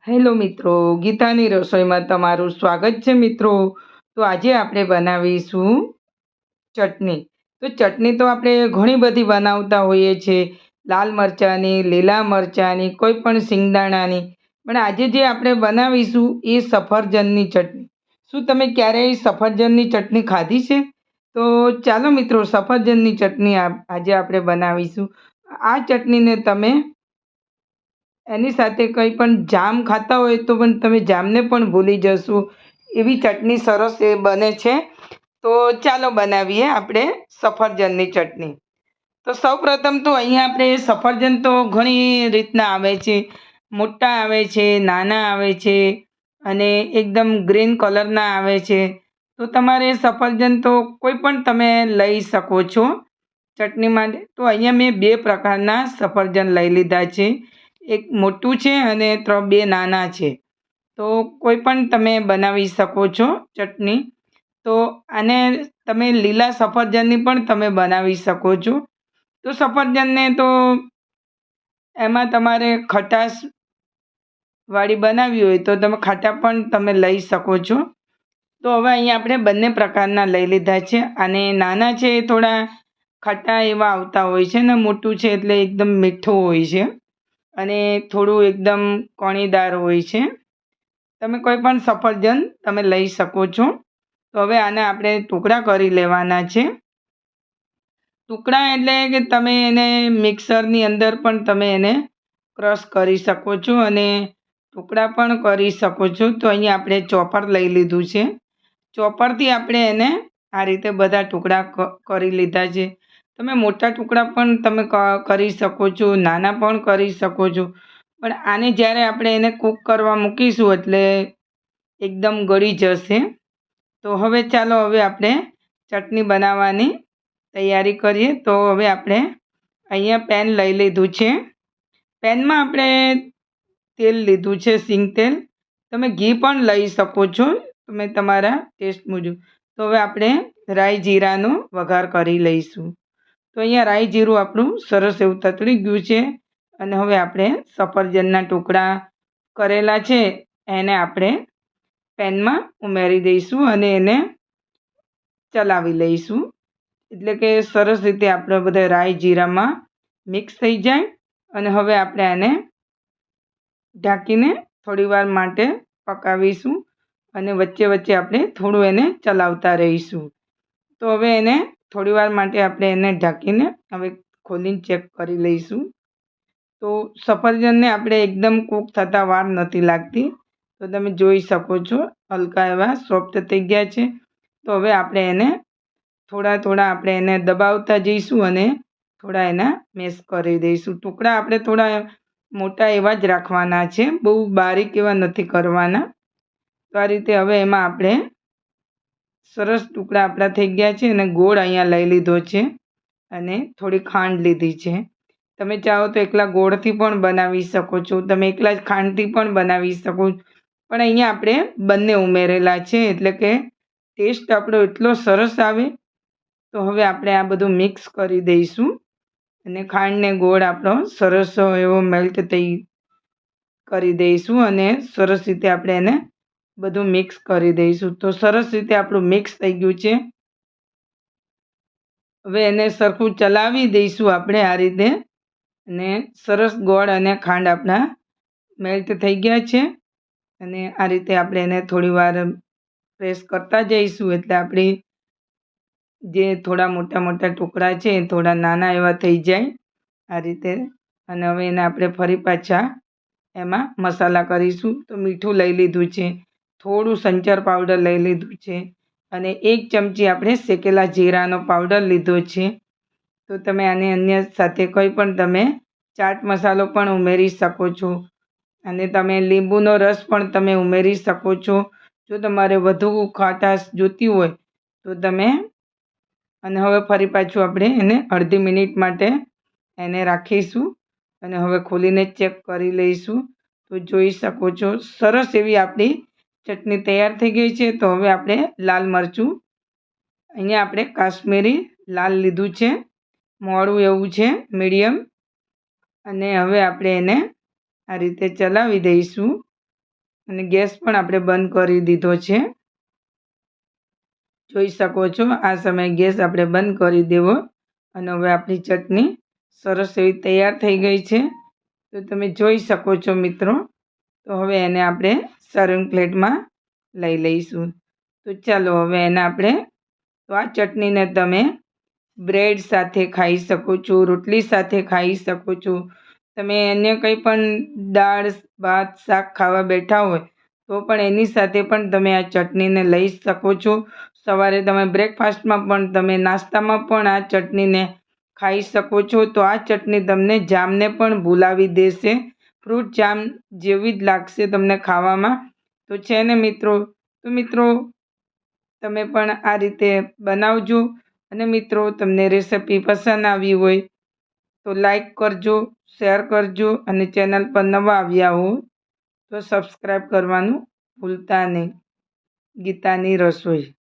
Hello મિત્રો, ગીતાની રસોઈમાં તમારું સ્વાગત છે મિત્રો. તો આજે આપણે બનાવીશું ચટણી. તો ચટણી તો આપણે ઘણી બધી બનાવતા હોઈએ છીએ, લાલ મરચાંની, લીલા મરચાંની, કોઈ પણ સિંગદાણાની. પણ આજે જે આપણે બનાવીશું એ સફરજનની ચટણી. શું તમે ક્યારેય સફરજનની ચટણી ખાધી છે? તો ચાલો મિત્રો, સફરજનની ચટણી આજે આપણે બનાવીશું. આ ચટણીને તમે એની સાથે કંઈ પણ જામ ખાતા હોય તો પણ તમે જામને પણ ભૂલી જશો, એવી ચટણી સરસ એ બને છે. તો ચાલો બનાવીએ આપણે સફરજનની ચટણી. તો સૌપ્રથમ તો અહીંયા આપણે સફરજન તો ઘણી રીતના આવે છે. મોટા આવે છે, નાના આવે છે અને એકદમ ગ્રીન કલરના આવે છે. તો તમારે સફરજન તો કોઈ પણ તમે લઈ શકો છો ચટણી માટે. તો અહીંયા મેં બે પ્રકારના સફરજન લઈ લીધા છે. એક મોટું છે અને બે નાના છે. તો કોઈ પણ તમે બનાવી શકો છો ચટણી. તો આને તમે લીલા સફરજનની પણ તમે બનાવી શકો છો. તો સફરજનને તો એમાં તમારે ખટાશ વાળી બનાવવી હોય તો તમે ખાટા પણ તમે લઈ શકો છો. તો હવે અહીંયા આપણે બંને પ્રકારના લઈ લીધા છે. અને નાના છે એ થોડા ખાટા એવા આવતા હોય છે ને મોટું છે એટલે એકદમ મીઠું હોય છે અને થોડું એકદમ કણીદાર હોય છે. તમે કોઈ પણ સફરજન તમે લઈ શકો છો. તો હવે આને આપણે ટુકડા કરી લેવાના છે. ટુકડા એટલે કે તમે એને મિક્સરની અંદર પણ તમે એને ક્રશ કરી શકો છો અને ટુકડા પણ કરી શકો છો. તો અહીંયા આપણે ચોપર લઈ લીધું છે. ચોપરથી આપણે એને આ રીતે બધા ટુકડા કરી લીધા છે. તમે મોટા ટુકડા પણ તમે કરી શકો છો, નાના પણ કરી શકો છો. પણ આને જ્યારે આપણે એને કૂક કરવા મૂકીશું એટલે એકદમ ગળી જશે. તો હવે ચાલો હવે આપણે ચટણી બનાવવાની તૈયારી કરીએ. તો હવે આપણે અહીંયા પેન લઈ લીધું છે. પેનમાં આપણે તેલ લીધું છે, સિંગ તેલ. તમે ઘી પણ લઈ શકો છો તમે તમારા ટેસ્ટ મુજબ. તો હવે આપણે રાઈ જીરાનો વઘાર કરી લઈશું. તો અહીંયા રાઈ જીરું આપણું સરસ એવું તતળી ગયું છે. અને હવે આપણે સફરજનના ટુકડા કરેલા છે એને આપણે પેનમાં ઉમેરી દઈશું અને એને ચલાવી લઈશું. એટલે કે સરસ રીતે આપણે બધા રાઈ જીરામાં મિક્સ થઈ જાય. અને હવે આપણે આને ઢાંકીને થોડી વાર માટે પકાવીશું અને વચ્ચે વચ્ચે આપણે થોડું એને ચલાવતા રહીશું. તો હવે એને થોડી વાર માટે આપણે એને ઢાંકીને હવે ખોલીને ચેક કરી લઈશું. તો સફરજનને આપણે એકદમ કૂક થતાં વાર નથી લાગતી. તો તમે જોઈ શકો છો હલકા એવા સોફ્ટ થઈ ગયા છે. તો હવે આપણે એને થોડા થોડા આપણે એને દબાવતા જઈશું અને થોડા એના મેશ કરી દઈશું. ટુકડા આપણે થોડા મોટા એવા જ રાખવાના છે, બહુ બારીક એવા નથી કરવાના. તો આ રીતે હવે એમાં આપણે સરસ ટુકડા આપણા થઈ ગયા છે અને ગોળ અહીંયા લઈ લીધો છે અને થોડી ખાંડ લીધી છે. તમે ચાહો તો એકલા ગોળથી પણ બનાવી શકો છો, તમે એકલા જ ખાંડથી પણ બનાવી શકો. પણ અહીંયા આપણે બંને ઉમેરેલા છે એટલે કે ટેસ્ટ આપણો એટલો સરસ આવે. તો હવે આપણે આ બધું મિક્સ કરી દઈશું અને ખાંડને ગોળ આપણો સરસ એવો મેલ્ટ કરી દઈશું અને સરસ રીતે આપણે એને બધું મિક્સ કરી દઈશું. તો સરસ રીતે આપણું મિક્સ થઈ ગયું છે. હવે એને સરખું ચલાવી દઈશું આપણે આ રીતે. અને સરસ ગોળ અને ખાંડ આપણા મેલ્ટ થઈ ગયા છે. અને આ રીતે આપણે એને થોડી વાર પ્રેસ કરતા જઈશું એટલે આપણી જે થોડા મોટા મોટા ટુકડા છે એ થોડા નાના એવા થઈ જાય આ રીતે. અને હવે એને આપણે ફરી પાછા એમાં મસાલા કરીશું. તો મીઠું લઈ લીધું છે, થોડું સંચર પાવડર લઈ લીધું છે અને 1 ચમચી આપણે શેકેલા જીરાનો પાવડર લીધો છે. તો તમે આને અન્ય સાથે કોઈ પણ તમે ચાટ મસાલો પણ ઉમેરી શકો છો અને તમે લીંબુનો રસ પણ તમે ઉમેરી શકો છો જો તમારે વધુ ખાટાશ જોતી હોય તો તમે. અને હવે ફરી પાછું આપણે એને અડધી મિનિટ માટે એને રાખીશું અને હવે ખોલીને ચેક કરી લઈશું. તો જોઈ શકો છો સરસ એવી આપણી ચટણી તૈયાર થઈ ગઈ છે. તો હવે આપણે લાલ મરચું અહીંયા આપણે કાશ્મીરી લાલ લીધું છે, મોળું એવું છે, મીડિયમ. અને હવે આપણે એને આ રીતે ચલાવી દઈશું અને ગેસ પણ આપણે બંધ કરી દીધો છે. જોઈ શકો છો આ સમયે ગેસ આપણે બંધ કરી દેવો અને હવે આપણી ચટણી સરસ એવી તૈયાર થઈ ગઈ છે. તો તમે જોઈ શકો છો મિત્રો. તો હવે એને આપણે સર્વિંગ પ્લેટમાં લઈ લઈશું. તો ચાલો હવે એને આપણે તો આ ચટણીને તમે બ્રેડ સાથે ખાઈ શકો છો, રોટલી સાથે ખાઈ શકો છો. તમે અન્ય કંઈ પણ દાળ ભાત શાક ખાવા બેઠા હોય તો પણ એની સાથે પણ તમે આ ચટણીને લઈ શકો છો. સવારે તમે બ્રેકફાસ્ટમાં પણ તમે નાસ્તામાં પણ આ ચટણીને ખાઈ શકો છો. તો આ ચટણી તમને જામને પણ ભૂલાવી દેશે. ફ્રૂટ જામ જેવી જ લાગશે તમને ખાવામાં. તો છે ને મિત્રો, તો મિત્રો તમે પણ આ રીતે બનાવજો. અને મિત્રો તમને રેસિપી પસંદ આવી હોય તો લાઈક કરજો, શેર કરજો અને ચેનલ પર નવા આવ્યા હો તો સબસ્ક્રાઈબ કરવાનું ભૂલતા નહીં. ગીતાની રસોઈ.